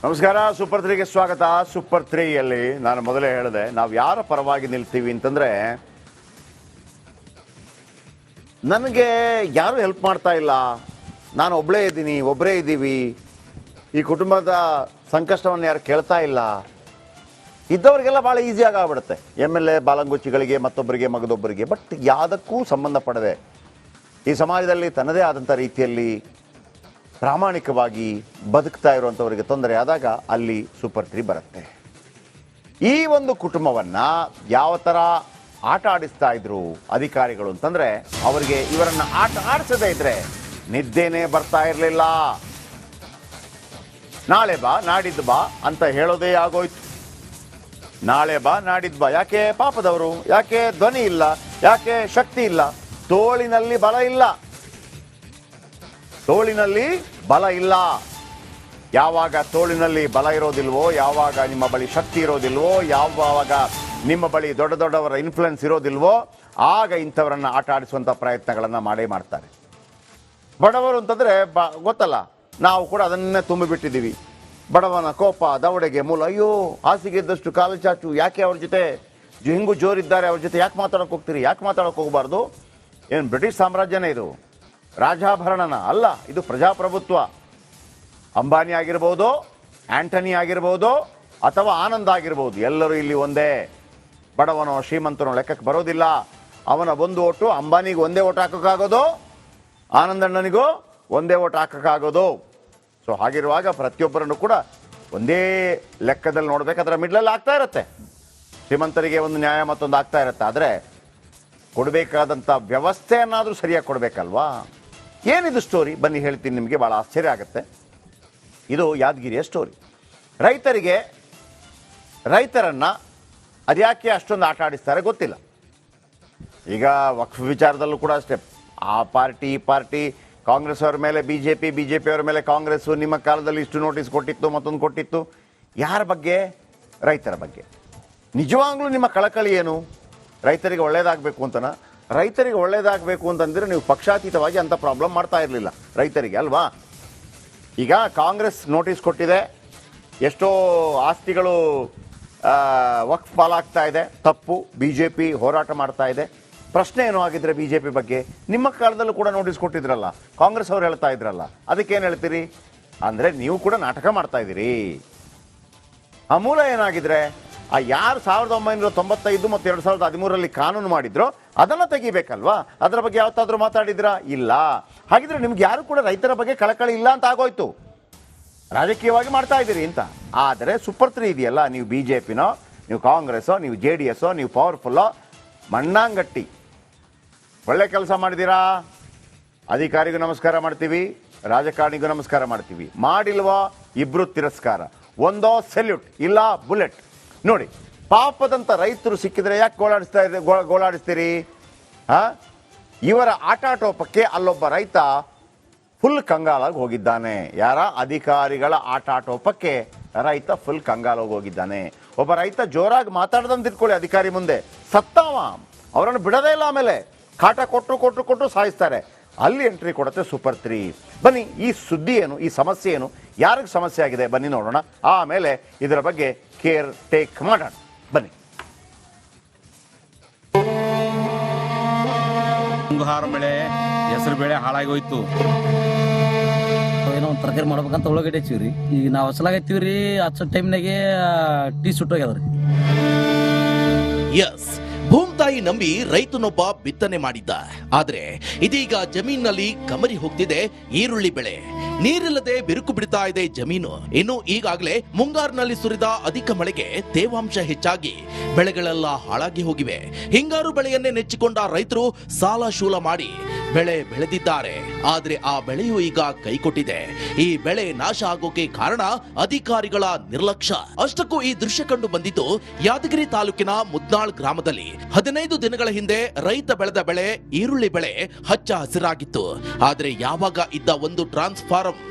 ನಮಸ್ಕಾರ. ಸೂಪರ್ 3ಗೆ ಸ್ವಾಗತ. ಸೂಪರ್ 3ಯಲ್ಲಿ ನಾನು ಮೊದಲೇ ಹೇಳಿದೆ, ನಾವು ಯಾರ ಪರವಾಗಿ ನಿಲ್ತೀವಿ ಅಂತಂದ್ರೆ, ನನಗೆ ಯಾರು ಹೆಲ್ಪ್ ಮಾಡ್ತಾ ಇಲ್ಲ, ನಾನು ಒಬ್ಬರೇ ಇದ್ದೀವಿ, ಈ ಕುಟುಂಬದ ಸಂಕಷ್ಟವನ್ನು ಯಾರು ಕೇಳ್ತಾ ಇಲ್ಲ, ಇದ್ದವರಿಗೆಲ್ಲ ಭಾಳ ಈಸಿಯಾಗಿ ಆಗ್ಬಿಡುತ್ತೆ. MLA ಬಾಲಂಗುಚ್ಚಿಗಳಿಗೆ, ಮತ್ತೊಬ್ಬರಿಗೆ, ಮಗದೊಬ್ಬರಿಗೆ. ಬಟ್ ಯಾವುದಕ್ಕೂ ಸಂಬಂಧಪಡದೆ ಈ ಸಮಾಜದಲ್ಲಿ ತನ್ನದೇ ಆದಂಥ ರೀತಿಯಲ್ಲಿ ಪ್ರಾಮಾಣಿಕವಾಗಿ ಬದುಕ್ತಾ ಇರುವಂಥವರಿಗೆ ತೊಂದರೆ ಆದಾಗ ಅಲ್ಲಿ ಸೂಪರ್ 3 ಬರುತ್ತೆ. ಈ ಒಂದು ಕುಟುಂಬವನ್ನು ಯಾವ ಥರ ಆಟ ಆಡಿಸ್ತಾ ಇದ್ರು ಅಧಿಕಾರಿಗಳು ಅಂತಂದರೆ, ಅವರಿಗೆ ಇವರನ್ನು ಆಟ ಆಡಿಸದೇ ಇದ್ರೆ ನಿದ್ದೆನೇ ಬರ್ತಾ ಇರಲಿಲ್ಲ. ನಾಳೆ ಬಾ ನಾಡಿದ್ದು ಬಾ ಅಂತ ಹೇಳೋದೇ ಆಗೋಯ್ತು. ನಾಳೆ ಬಾ ನಾಡಿದ್ದು ಬಾ. ಯಾಕೆ? ಪಾಪದವರು. ಯಾಕೆ? ಧ್ವನಿ ಇಲ್ಲ. ಯಾಕೆ? ಶಕ್ತಿ ಇಲ್ಲ. ತೋಳಿನಲ್ಲಿ ಬಲ ಇಲ್ಲ. ತೋಳಿನಲ್ಲಿ ಬಲ ಇಲ್ಲ. ಯಾವಾಗ ತೋಳಿನಲ್ಲಿ ಬಲ ಇರೋದಿಲ್ವೋ, ಯಾವಾಗ ನಿಮ್ಮ ಬಳಿ ಶಕ್ತಿ ಇರೋದಿಲ್ವೋ, ಯಾವಾಗ ನಿಮ್ಮ ಬಳಿ ದೊಡ್ಡ ದೊಡ್ಡವರ ಇನ್ಫ್ಲುಯೆನ್ಸ್ ಇರೋದಿಲ್ವೋ, ಆಗ ಇಂಥವರನ್ನು ಆಟ ಆಡಿಸುವಂಥ ಪ್ರಯತ್ನಗಳನ್ನು ಮಾಡ್ತಾರೆ. ಬಡವರು ಅಂತಂದರೆ ಗೊತ್ತಲ್ಲ, ನಾವು ಕೂಡ ಅದನ್ನೇ ತುಂಬಿಬಿಟ್ಟಿದ್ದೀವಿ. ಬಡವನ ಕೋಪ, ದವಡೆಗೆ ಮೂಲ. ಅಯ್ಯೋ, ಹಾಸಿಗೆ ಇದ್ದಷ್ಟು ಕಾಲು ಚಾಚು. ಯಾಕೆ ಅವ್ರ ಜೊತೆ ಹೆಂಗೂ ಜೋರಿದ್ದಾರೆ, ಅವ್ರ ಜೊತೆ ಯಾಕೆ ಮಾತಾಡೋಕೆ ಹೋಗ್ತೀರಿ? ಯಾಕೆ ಮಾತಾಡೋಕೆ ಹೋಗಬಾರ್ದು? ಏನು ಬ್ರಿಟಿಷ್ ಸಾಮ್ರಾಜ್ಯನೇ ಇದು? ರಾಜಾಭರಣನ ಅಲ್ಲ, ಇದು ಪ್ರಜಾಪ್ರಭುತ್ವ. ಅಂಬಾನಿ ಆಗಿರ್ಬೋದು, ಆಂಟನಿ ಆಗಿರ್ಬೋದು, ಅಥವಾ ಆನಂದ್ ಆಗಿರ್ಬೋದು, ಎಲ್ಲರೂ ಇಲ್ಲಿ ಒಂದೇ. ಬಡವನೋ ಶ್ರೀಮಂತನೋ ಲೆಕ್ಕಕ್ಕೆ ಬರೋದಿಲ್ಲ. ಅವನ ಒಂದು ಓಟು ಅಂಬಾನಿಗೆ ಒಂದೇ ಓಟ್ ಹಾಕೋಕ್ಕಾಗೋದು, ಆನಂದಣ್ಣನಿಗೂ ಒಂದೇ ಓಟ್ ಹಾಕೋಕ್ಕಾಗೋದು. ಸೊ ಹಾಗಿರುವಾಗ ಪ್ರತಿಯೊಬ್ಬರನ್ನು ಕೂಡ ಒಂದೇ ಲೆಕ್ಕದಲ್ಲಿ ನೋಡಬೇಕಾದ್ರೆ ಮಿಡ್ಲಲ್ಲಿ ಆಗ್ತಾ ಇರುತ್ತೆ. ಶ್ರೀಮಂತರಿಗೆ ಒಂದು ನ್ಯಾಯ, ಮತ್ತೊಂದು ಆಗ್ತಾ ಇರುತ್ತೆ. ಆದರೆ ಕೊಡಬೇಕಾದಂಥ ವ್ಯವಸ್ಥೆಯನ್ನಾದರೂ ಸರಿಯಾಗಿ ಕೊಡಬೇಕಲ್ವಾ? ಏನಿದು ಸ್ಟೋರಿ? ಬನ್ನಿ ಹೇಳ್ತೀನಿ ನಿಮಗೆ, ಭಾಳ ಆಶ್ಚರ್ಯ ಆಗುತ್ತೆ. ಇದು ಯಾದಗಿರಿಯ ಸ್ಟೋರಿ. ರೈತರನ್ನು ಅದ್ಯಾಕೆ ಅಷ್ಟೊಂದು ಆಟ ಆಡಿಸ್ತಾರೆ ಗೊತ್ತಿಲ್ಲ. ಈಗ ವಕ್ಫ್ ವಿಚಾರದಲ್ಲೂ ಕೂಡ ಅಷ್ಟೇ. ಆ ಪಾರ್ಟಿ ಈ ಪಾರ್ಟಿ, ಕಾಂಗ್ರೆಸ್ ಅವ್ರ ಮೇಲೆ BJP ಅವ್ರ ಮೇಲೆ ಕಾಂಗ್ರೆಸ್ಸು. ನಿಮ್ಮ ಕಾಲದಲ್ಲಿ ಇಷ್ಟು ನೋಟಿಸ್ ಕೊಟ್ಟಿತ್ತು, ಮತ್ತೊಂದು ಕೊಟ್ಟಿತ್ತು. ಯಾರ ಬಗ್ಗೆ? ರೈತರ ಬಗ್ಗೆ. ನಿಜವಾಗ್ಲೂ ನಿಮ್ಮ ಕಳಕಳಿ ಏನು? ರೈತರಿಗೆ ಒಳ್ಳೇದಾಗಬೇಕು ಅಂತನ? ರೈತರಿಗೆ ಒಳ್ಳೇದಾಗಬೇಕು ಅಂತಂದರೆ ನೀವು ಪಕ್ಷಾತೀತವಾಗಿ ಅಂಥ ಪ್ರಾಬ್ಲಮ್ ಮಾಡ್ತಾ ಇರಲಿಲ್ಲ ರೈತರಿಗೆ, ಅಲ್ವಾ? ಈಗ ಕಾಂಗ್ರೆಸ್ ನೋಟಿಸ್ ಕೊಟ್ಟಿದೆ, ಎಷ್ಟೋ ಆಸ್ತಿಗಳು ವಕ್ಫ್ ಪಾಲಾಗ್ತಾ ಇದೆ, ತಪ್ಪು. BJP ಹೋರಾಟ ಮಾಡ್ತಾ ಇದೆ. ಪ್ರಶ್ನೆ ಏನೋ ಆಗಿದ್ರೆ BJP ಬಗ್ಗೆ ನಿಮ್ಮ ಕಾಲದಲ್ಲೂ ಕೂಡ ನೋಟಿಸ್ ಕೊಟ್ಟಿದ್ರಲ್ಲ, ಕಾಂಗ್ರೆಸ್ ಅವ್ರು ಹೇಳ್ತಾ ಇದ್ರಲ್ಲ, ಅದಕ್ಕೇನು ಹೇಳ್ತೀರಿ? ಅಂದರೆ ನೀವು ಕೂಡ ನಾಟಕ ಮಾಡ್ತಾ ಇದ್ದೀರಿ. ಆ ಮೂಲ ಏನಾಗಿದ್ರೆ, ಆ ಯಾರು 1995 ಮತ್ತು 2013 ಕಾನೂನು ಮಾಡಿದ್ರೋ ಅದನ್ನು ತೆಗಿಬೇಕಲ್ವಾ? ಅದರ ಬಗ್ಗೆ ಯಾವತ್ತಾದ್ರೂ ಮಾತಾಡಿದ್ರಾ? ಇಲ್ಲ. ಹಾಗಿದ್ರೆ ನಿಮ್ಗೆ ಯಾರು ಕೂಡ ರೈತರ ಬಗ್ಗೆ ಕಳಕಳಿ ಇಲ್ಲ ಅಂತ ಆಗೋಯ್ತು. ರಾಜಕೀಯವಾಗಿ ಮಾಡ್ತಾ ಇದ್ದೀರಿ ಅಂತ. ಆದರೆ ಸೂಪರ್ 3 ಇದೆಯಲ್ಲ, ನೀವು BJPನೋ, ನೀವು ಕಾಂಗ್ರೆಸ್ಸೋ, ನೀವು JDSೋ, ನೀವು ಪವರ್ಫುಲ್ಲೋ, ಮಣ್ಣಾಂಗಟ್ಟಿ ಒಳ್ಳೆ ಕೆಲಸ ಮಾಡಿದ್ದೀರಾ. ಅಧಿಕಾರಿಗೂ ನಮಸ್ಕಾರ ಮಾಡ್ತೀವಿ, ರಾಜಕಾರಣಿಗೂ ನಮಸ್ಕಾರ ಮಾಡ್ತೀವಿ. ಮಾಡಿಲ್ವೋ ಇಬ್ರು ತಿರಸ್ಕಾರ. ಒಂದೋ ಸೆಲ್ಯೂಟ್, ಇಲ್ಲ ಬುಲೆಟ್. ನೋಡಿ, ಪಾಪದಂತ ರೈತರು ಸಿಕ್ಕಿದ್ರೆ ಯಾಕೆ ಗೋಳಾಡಿಸ್ತೀರಿ? ಇವರ ಆಟಾಟೋಪಕ್ಕೆ ಅಲ್ಲೊಬ್ಬ ರೈತ ಫುಲ್ ಕಂಗಾಲಾಗಿ ಹೋಗಿದ್ದಾನೆ. ಯಾರ? ಅಧಿಕಾರಿಗಳ ಆಟಾಟೋಪಕ್ಕೆ ರೈತ ಫುಲ್ ಕಂಗಾಲಾಗಿ ಹೋಗಿದ್ದಾನೆ. ಒಬ್ಬ ರೈತ ಜೋರಾಗಿ ಮಾತಾಡ್ದಂತ ಇಟ್ಕೊಳ್ಳಿ, ಅಧಿಕಾರಿ ಮುಂದೆ ಸತ್ತಾವ, ಅವರನ್ನು ಬಿಡೋದೇ ಇಲ್ಲ. ಆಮೇಲೆ ಕಾಟ ಕೊಟ್ಟು ಸಾಯಿಸ್ತಾರೆ. ಅಲ್ಲಿ ಎಂಟ್ರಿ ಕೊಡುತ್ತೆ ಸೂಪರ್ 3. ಬನ್ನಿ, ಈ ಸುದ್ದಿ ಏನು, ಈ ಸಮಸ್ಯೆ ಏನು, ಯಾರಿಗೆ ಸಮಸ್ಯೆ ಆಗಿದೆ ಬನ್ನಿ ನೋಡೋಣ. ಆಮೇಲೆ ಇದರ ಬಗ್ಗೆ ಕೇರ್ ಟೇಕ್ ಮಾಡೋಣ. ಬನ್ನಿ. ಮುಂಗಾರು ಮಳೆ, ಹೆಸರು ಬೆಳೆ ಹಾಳಾಗಿ ಹೋಯ್ತು. ಏನೋ ಒಂದು ತರಕಾರಿ ಮಾಡ್ಬೇಕಂತ ಒಳಗಡೆ ಹಚ್ಚಿವ್ರಿ. ಈಗ ನಾವು ಹಸಲಾಗತ್ತೀವ್ರಿ, ಹಚ್ಚೋ ಟೈಮ್ನಾಗೆ ಟೀ ಸುಟ್ಟೋಗ್ಯದ್ರಿ. ಎಸ್, ಭೂಮ್ತಾಯಿ ನಂಬಿ ರೈತನೊಬ್ಬ ಬಿತ್ತನೆ ಮಾಡಿದ್ದ. ಆದ್ರೆ ಇದೀಗ ಜಮೀನಿನಲ್ಲಿ ಕಮರಿ ಹೋಗ್ತಿದೆ ಈರುಳ್ಳಿ ಬೆಳೆ. ನೀರಿಲ್ಲದೆ ಬಿರುಕು ಬಿಡ್ತಾ ಇದೆ ಜಮೀನು. ಇನ್ನು ಈಗಾಗಲೇ ಮುಂಗಾರಿನಲ್ಲಿ ಸುರಿದ ಅಧಿಕ ಮಳೆಗೆ ತೇವಾಂಶ ಹೆಚ್ಚಾಗಿ ಬೆಳೆಗಳೆಲ್ಲ ಹಾಳಾಗಿ ಹೋಗಿವೆ. ಹಿಂಗಾರು ಬೆಳೆಯನ್ನೇ ನೆಚ್ಚಿಕೊಂಡ ರೈತರು ಸಾಲ ಶೂಲ ಮಾಡಿ ಬೆಳೆ ಬೆಳೆದಿದ್ದಾರೆ. ಆದ್ರೆ ಆ ಬೆಳೆಯು ಈಗ ಕೈಕೊಟ್ಟಿದೆ. ಈ ಬೆಳೆ ನಾಶ ಆಗೋಕೆ ಕಾರಣ ಅಧಿಕಾರಿಗಳ ನಿರ್ಲಕ್ಷ್ಯ. ಅಷ್ಟಕ್ಕೂ ಈ ದೃಶ್ಯ ಕಂಡು ಬಂದಿದ್ದು ಯಾದಗಿರಿ ತಾಲೂಕಿನ ಮುದ್ನಾಳ್ ಗ್ರಾಮದಲ್ಲಿ. 15 ದಿನಗಳ ಹಿಂದೆ ರೈತ ಬೆಳೆದ ಬೆಳೆ ಈರುಳ್ಳಿ ಬೆಳೆ ಹಚ್ಚ ಹಸಿರಾಗಿತ್ತು. ಆದ್ರೆ ಯಾವಾಗ ಇದ್ದ ಒಂದು ಟ್ರಾನ್ಸ್ಫಾರ್ಮ್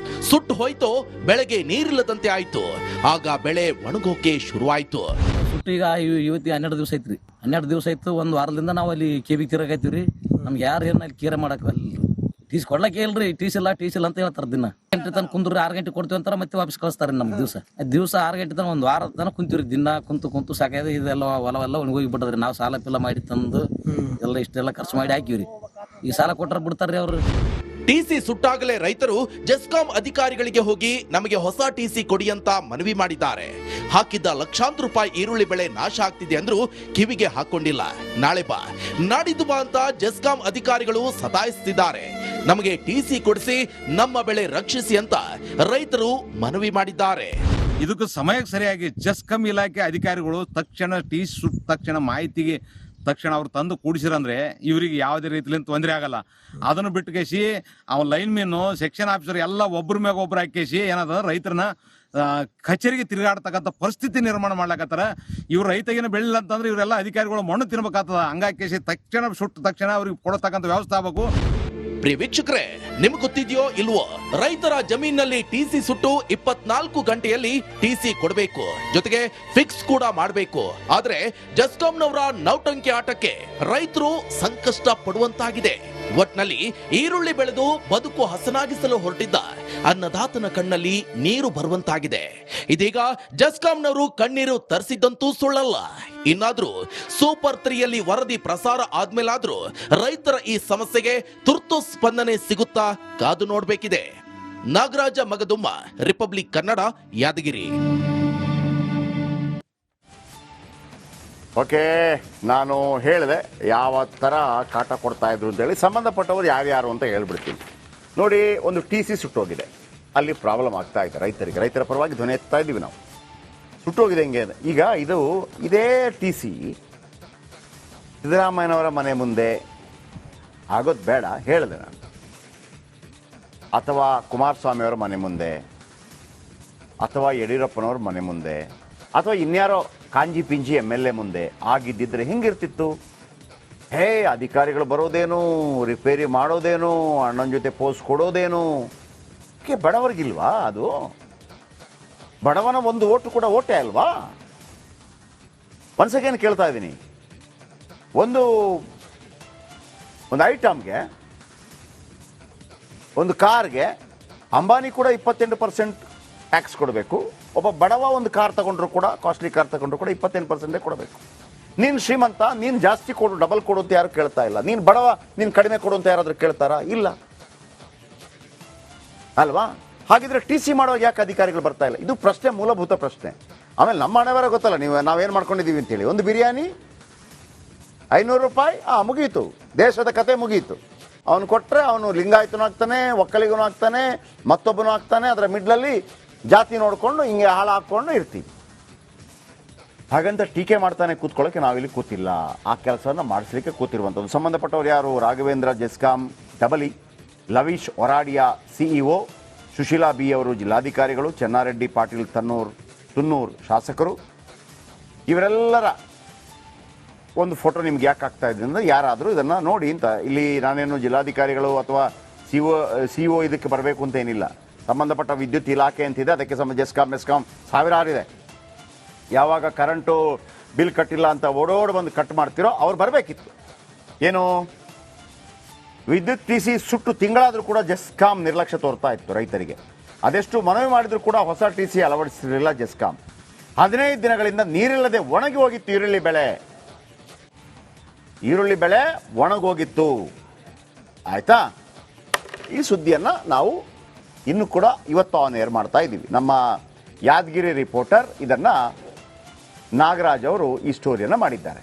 ಸುಟ್ಟು ಹೋಯ್ತೋ, ಬೆಳೆಗೆ ನೀರಿಲ್ಲದಂತೆ ಆಯ್ತು. ಆಗ ಬೆಳೆ ಒಣಗೋಕೆ ಶುರುವಾಯ್ತು. ಸುಟ್ಟು ಈಗ ಇವತ್ತು 12 ದಿವಸ ಐತ್ರಿ. 12 ದಿವಸ ಆಯ್ತು. ಒಂದು ವಾರದಿಂದ ನಾವು ಅಲ್ಲಿ ಕೆಬಿ ತಿರಗೈತಿವ್ರಿ. ನಮ್ಗೆ ಯಾರು ಏನು ಅಲ್ಲಿ ಕೇರ ಮಾಡಕ್ ಟೀಸ್ ಕೊಡ್ಲಕ್ಕೆ ಇಲ್ರಿ, ಟೀಸ್ ಇಲ್ಲ ಅಂತ ಹೇಳ್ತಾರೆ. ದಿನ 8 ಗಂಟೆ ತನಕ ಕುಂದ್ರಿ, 6 ಗಂಟೆ ಕೊಡ್ತೀವಿ ಅಂತಾರ, ಮತ್ತೆ ವಾಪಸ್ ಕಳಿಸ್ತಾರೆ. ನಮ್ಗೆ ದಿವಸ 6 ಗಂಟೆ ತನಕ ಒಂದು ವಾರದ ತನಕ ಕುಂತೀವ್ರಿ. ದಿನ ಕುಂತು ಸಾಕಾಯ್ದು. ಇದೆಲ್ಲ ಹೊಲವೆಲ್ಲ ಒಣಗೋಗಿ ಬಿಟ್ಟದ್ರಿ. ನಾವು ಸಾಲ ಪಿಲ್ಲ ಮಾಡಿ ತಂದು ಎಲ್ಲ ಇಷ್ಟೆಲ್ಲ ಖರ್ಚು ಮಾಡಿ ಹಾಕಿವ್ರಿ. ಈ ಸಾಲ ಕೊಟ್ರೆ ಬಿಡ್ತಾರ್ರಿ ಅವ್ರು. ಟಿಸಿ ಸುಟ್ಟಾಗಲೇ ರೈತರು ಜೆಸ್ಕಾಂ ಅಧಿಕಾರಿಗಳಿಗೆ ಹೋಗಿ ನಮಗೆ ಹೊಸ ಟಿಸಿ ಕೊಡಿ ಅಂತ ಮನವಿ ಮಾಡಿದ್ದಾರೆ. ಹಾಕಿದ್ದ ಲಕ್ಷಾಂತರ ರೂಪಾಯಿ ಈರುಳ್ಳಿ ಬೆಳೆ ನಾಶ ಆಗ್ತಿದೆ ಅಂದ್ರೂ ಕಿವಿಗೆ ಹಾಕೊಂಡಿಲ್ಲ. ನಾಳೆ ಬಾ ನಾಡಿದ್ದು ಬಾ ಅಂತ ಜೆಸ್ಕಾಂ ಅಧಿಕಾರಿಗಳು ಸತಾಯಿಸುತ್ತಿದ್ದಾರೆ. ನಮಗೆ ಟಿಸಿ ಕೊಡಿಸಿ ನಮ್ಮ ಬೆಳೆ ರಕ್ಷಿಸಿ ಅಂತ ರೈತರು ಮನವಿ ಮಾಡಿದ್ದಾರೆ. ಇದಕ್ಕೂ ಸಮಯಕ್ಕೆ ಸರಿಯಾಗಿ ಜೆಸ್ಕಾಂ ಇಲಾಖೆ ಅಧಿಕಾರಿಗಳು ತಕ್ಷಣ ಟೀಸ್ ಸುಟ್ಟ ತಕ್ಷಣ ಮಾಹಿತಿಗೆ ತಕ್ಷಣ ಅವ್ರು ತಂದು ಕೂಡಿಸಿರಂದ್ರೆ ಇವರಿಗೆ ಯಾವುದೇ ರೀತಿಯಿಂದ ತೊಂದರೆ ಆಗಲ್ಲ. ಅದನ್ನು ಬಿಟ್ಟು ಕೇಸಿ ಅವ್ನ ಲೈನ್ ಮೀನು ಸೆಕ್ಷನ್ ಆಫೀಸರ್ ಎಲ್ಲ ಒಬ್ಬರ ಮ್ಯಾಗ ಒಬ್ರು ಹಾಕೇಸಿ ಏನಾದ ರೈತರನ್ನ ಕಚೇರಿಗೆ ತಿರುಗಾಡ್ತಕ್ಕಂಥ ಪರಿಸ್ಥಿತಿ ನಿರ್ಮಾಣ ಮಾಡ್ಲಾಕತ್ತಾರ. ಇವ್ರು ರೈತಗೇನು ಬೆಳಿಲ್ಲ ಅಂತಂದ್ರೆ ಇವರೆಲ್ಲ ಅಧಿಕಾರಿಗಳು ಮಣ್ಣು ತಿನ್ಬೇಕಾಗ್ತದ. ಹಂಗಾಕೇಸಿ ತಕ್ಷಣ ಸುಟ್ಟ ತಕ್ಷಣ ಅವ್ರಿಗೆ ಕೊಡತಕ್ಕಂಥ ವ್ಯವಸ್ಥೆ ಆಗಬೇಕು. ಪ್ರಿಯ ವೀಕ್ಷಕರೇ, ನಿಮ್ಗೆ ಗೊತ್ತಿದೆಯೋ ಇಲ್ವೋ, ರೈತರ ಜಮೀನಲ್ಲಿ ಟಿಸಿ ಸುಟ್ಟು 24 ಗಂಟೆಯಲ್ಲಿ ಟಿಸಿ ಕೊಡಬೇಕು, ಜೊತೆಗೆ ಫಿಕ್ಸ್ ಕೂಡ ಮಾಡಬೇಕು. ಆದ್ರೆ ಜೆಸ್ಕಾಂನವರ ನೌಟಂಕಿ ಆಟಕ್ಕೆ ರೈತರು ಸಂಕಷ್ಟ ಪಡುವಂತಾಗಿದೆ. ಒಟ್ನಲ್ಲಿ ಈರುಳ್ಳಿ ಬೆಳೆದು ಬದುಕು ಹಸನಾಗಿಸಲು ಹೊರಟಿದ್ದ ಅನ್ನದಾತನ ಕಣ್ಣಲ್ಲಿ ನೀರು ಬರುವಂತಾಗಿದೆ. ಇದೀಗ ಜೆಸ್ಕಾಂನವರು ಕಣ್ಣೀರು ತರಿಸಿದ್ದಂತೂ ಸುಳ್ಳಲ್ಲ. ಇನ್ನಾದ್ರೂ ಸೂಪರ್ 3ಯಲ್ಲಿ ವರದಿ ಪ್ರಸಾರ ಆದ್ಮೇಲಾದ್ರೂ ರೈತರ ಈ ಸಮಸ್ಯೆಗೆ ತುರ್ತು ಸ್ಪಂದನೆ ಸಿಗುತ್ತಾ ಕಾದು ನೋಡ್ಬೇಕಿದೆ. ನಾಗರಾಜ ಮಗದುಮ್ಮ, ರಿಪಬ್ಲಿಕ್ ಕನ್ನಡ, ಯಾದಗಿರಿ. ಓಕೆ, ನಾನು ಹೇಳಿದೆ ಯಾವ ಥರ ಕಾಟ ಕೊಡ್ತಾ ಇದ್ರು ಅಂತೇಳಿ. ಸಂಬಂಧಪಟ್ಟವರು ಯಾರ್ಯಾರು ಅಂತ ಹೇಳ್ಬಿಡ್ತೀನಿ. ನೋಡಿ, ಒಂದು ಟಿಸಿ ಸುಟ್ಟೋಗಿದೆ, ಅಲ್ಲಿ ಪ್ರಾಬ್ಲಮ್ ಆಗ್ತಾ ಇದೆ ರೈತರಿಗೆ. ರೈತರ ಪರವಾಗಿ ಧ್ವನಿ ಎತ್ತಾ ಇದ್ದೀವಿ ನಾವು. ಸುಟ್ಟೋಗಿದೆ ಹೆಂಗೆ ಈಗ ಇದೇ ಟಿಸಿ ಸಿದ್ದರಾಮಯ್ಯನವರ ಮನೆ ಮುಂದೆ ಆಗೋದು ಬೇಡ ಹೇಳಿದೆ ನಾನು, ಅಥವಾ ಕುಮಾರಸ್ವಾಮಿಯವರ ಮನೆ ಮುಂದೆ, ಅಥವಾ ಯಡಿಯೂರಪ್ಪನವ್ರ ಮನೆ ಮುಂದೆ, ಅಥವಾ ಇನ್ಯಾರೋ ಕಾಂಜಿ ಪಿಂಜಿ MLA ಮುಂದೆ ಆಗಿದ್ದಿದ್ರೆ ಹೆಂಗಿರ್ತಿತ್ತು? ಅಧಿಕಾರಿಗಳು ಬರೋದೇನು, ರಿಪೇರಿ ಮಾಡೋದೇನು, ಅಣ್ಣನ ಜೊತೆ ಪೋಸ್ ಕೊಡೋದೇನು? ಬಡವರಿಗಿಲ್ವಾ ಅದು? ಬಡವನ ಒಂದು ಓಟು ಕೂಡ ಓಟೆ ಅಲ್ವಾ? ಒಂದ್ಸಗೇನು ಕೇಳ್ತಾ ಇದ್ದೀನಿ, ಒಂದು ಐಟಮ್ಗೆ, ಒಂದು ಕಾರ್ಗೆ ಅಂಬಾನಿ ಕೂಡ 28% ಟ್ಯಾಕ್ಸ್ ಕೊಡಬೇಕು. ಒಬ್ಬ ಬಡವ ಒಂದು ಕಾರ್ ತಗೊಂಡ್ರು ಕೂಡ, ಕಾಸ್ಟ್ಲಿ ಕಾರ್ ತಗೊಂಡ್ರು ಕೂಡ 28% ಕೊಡಬೇಕು. ನೀನು ಶ್ರೀಮಂತ, ನೀನು ಜಾಸ್ತಿ ಕೊಡು, ಡಬಲ್ ಕೊಡು ಅಂತ ಯಾರು ಕೇಳ್ತಾ ಇಲ್ಲ. ನೀನು ಬಡವ, ನೀನು ಕಡಿಮೆ ಕೊಡು ಅಂತ ಯಾರಾದ್ರೂ ಕೇಳ್ತಾರಾ? ಇಲ್ಲ ಅಲ್ವಾ? ಹಾಗಿದ್ರೆ ಟಿಸಿ ಮಾಡುವಾಗ ಯಾಕೆ ಅಧಿಕಾರಿಗಳು ಬರ್ತಾ ಇಲ್ಲ? ಇದು ಪ್ರಶ್ನೆ, ಮೂಲಭೂತ ಪ್ರಶ್ನೆ. ಆಮೇಲೆ ನಮ್ಮ ಹಣೆವರ ಗೊತ್ತಲ್ಲ, ನಾವೇನು ಮಾಡ್ಕೊಂಡಿದ್ದೀವಿ ಅಂತೇಳಿ. ಒಂದು ಬಿರಿಯಾನಿ 500 ರೂಪಾಯಿ, ಮುಗೀತು, ದೇಶದ ಕತೆ ಮುಗೀತು. ಅವನು ಕೊಟ್ಟರೆ ಅವನು ಲಿಂಗಾಯತನೂ ಆಗ್ತಾನೆ, ಒಕ್ಕಲಿಗನೂ ಆಗ್ತಾನೆ, ಮತ್ತೊಬ್ಬನೂ ಆಗ್ತಾನೆ. ಅದರ ಮಿಡ್ಲಲ್ಲಿ ಜಾತಿ ನೋಡಿಕೊಂಡು ಹಿಂಗೆ ಹಾಳು ಹಾಕ್ಕೊಂಡು ಇರ್ತೀವಿ. ಹಾಗಂತ ಟೀಕೆ ಮಾಡ್ತಾನೆ ಕೂತ್ಕೊಳ್ಳೋಕೆ ನಾವಿಲ್ಲಿ ಕೂತಿಲ್ಲ. ಆ ಕೆಲಸವನ್ನು ಮಾಡಿಸ್ಲಿಕ್ಕೆ ಕೂತಿರುವಂಥದ್ದು. ಸಂಬಂಧಪಟ್ಟವ್ರು ಯಾರು? ರಾಘವೇಂದ್ರ ಜೆಸ್ಕಾಂ ಡಬಲಿ, ಲವೀಶ್ ಒರಾಡಿಯಾ CEO, ಸುಶೀಲಾ B ಅವರು ಜಿಲ್ಲಾಧಿಕಾರಿಗಳು, ಚೆನ್ನಾರೆಡ್ಡಿ ಪಾಟೀಲ್ ತುನ್ನೂರ್ ಶಾಸಕರು. ಇವರೆಲ್ಲರ ಒಂದು ಫೋಟೋ ನಿಮ್ಗೆ ಯಾಕೆ ಆಗ್ತಾ ಇದೆ ಅಂದರೆ, ಯಾರಾದರೂ ಇದನ್ನು ನೋಡಿ ಅಂತ. ಇಲ್ಲಿ ನಾನೇನು ಜಿಲ್ಲಾಧಿಕಾರಿಗಳು ಅಥವಾ CO ಇದಕ್ಕೆ ಬರಬೇಕು ಅಂತ ಏನಿಲ್ಲ. ಸಂಬಂಧಪಟ್ಟ ವಿದ್ಯುತ್ ಇಲಾಖೆ ಅಂತಿದೆ, ಅದಕ್ಕೆ ಜೆಸ್ಕಾಂ ಮೆಸ್ಕಾಂ ಸಾವಿರಾರು ಇದೆ. ಯಾವಾಗ ಕರೆಂಟು ಬಿಲ್ ಕಟ್ಟಿಲ್ಲ ಅಂತ ಓಡೋಡು ಬಂದು ಕಟ್ ಮಾಡ್ತಿರೋ ಅವ್ರು ಬರಬೇಕಿತ್ತು. ಏನು ವಿದ್ಯುತ್ ಟಿಸಿ ಸುಟ್ಟು ತಿಂಗಳಾದರೂ ಕೂಡ ಜೆಸ್ಕಾಂ ನಿರ್ಲಕ್ಷ್ಯ ತೋರ್ತಾ ಇತ್ತು ರೈತರಿಗೆ. ಅದೆಷ್ಟು ಮನವಿ ಮಾಡಿದ್ರು ಕೂಡ ಹೊಸ ಟಿಸಿ ಅಳವಡಿಸಿರಲಿಲ್ಲ ಜೆಸ್ಕಾಂ. 15 ದಿನಗಳಿಂದ ನೀರಿಲ್ಲದೆ ಒಣಗಿ ಹೋಗಿತ್ತು ಈರುಳ್ಳಿ ಬೆಳೆ ಒಣಗೋಗಿತ್ತು. ಆಯ್ತಾ? ಈ ಸುದ್ದಿಯನ್ನು ನಾವು ಇನ್ನೂ ಕೂಡ ಇವತ್ತು ಆನ್ ಏರ್ ಮಾಡ್ತಾ ಇದ್ದೀವಿ. ನಮ್ಮ ಯಾದಗಿರಿ ರಿಪೋರ್ಟರ್ ಇದನ್ನು ನಾಗರಾಜ್ ಅವರು ಈ ಸ್ಟೋರಿಯನ್ನು ಮಾಡಿದ್ದಾರೆ.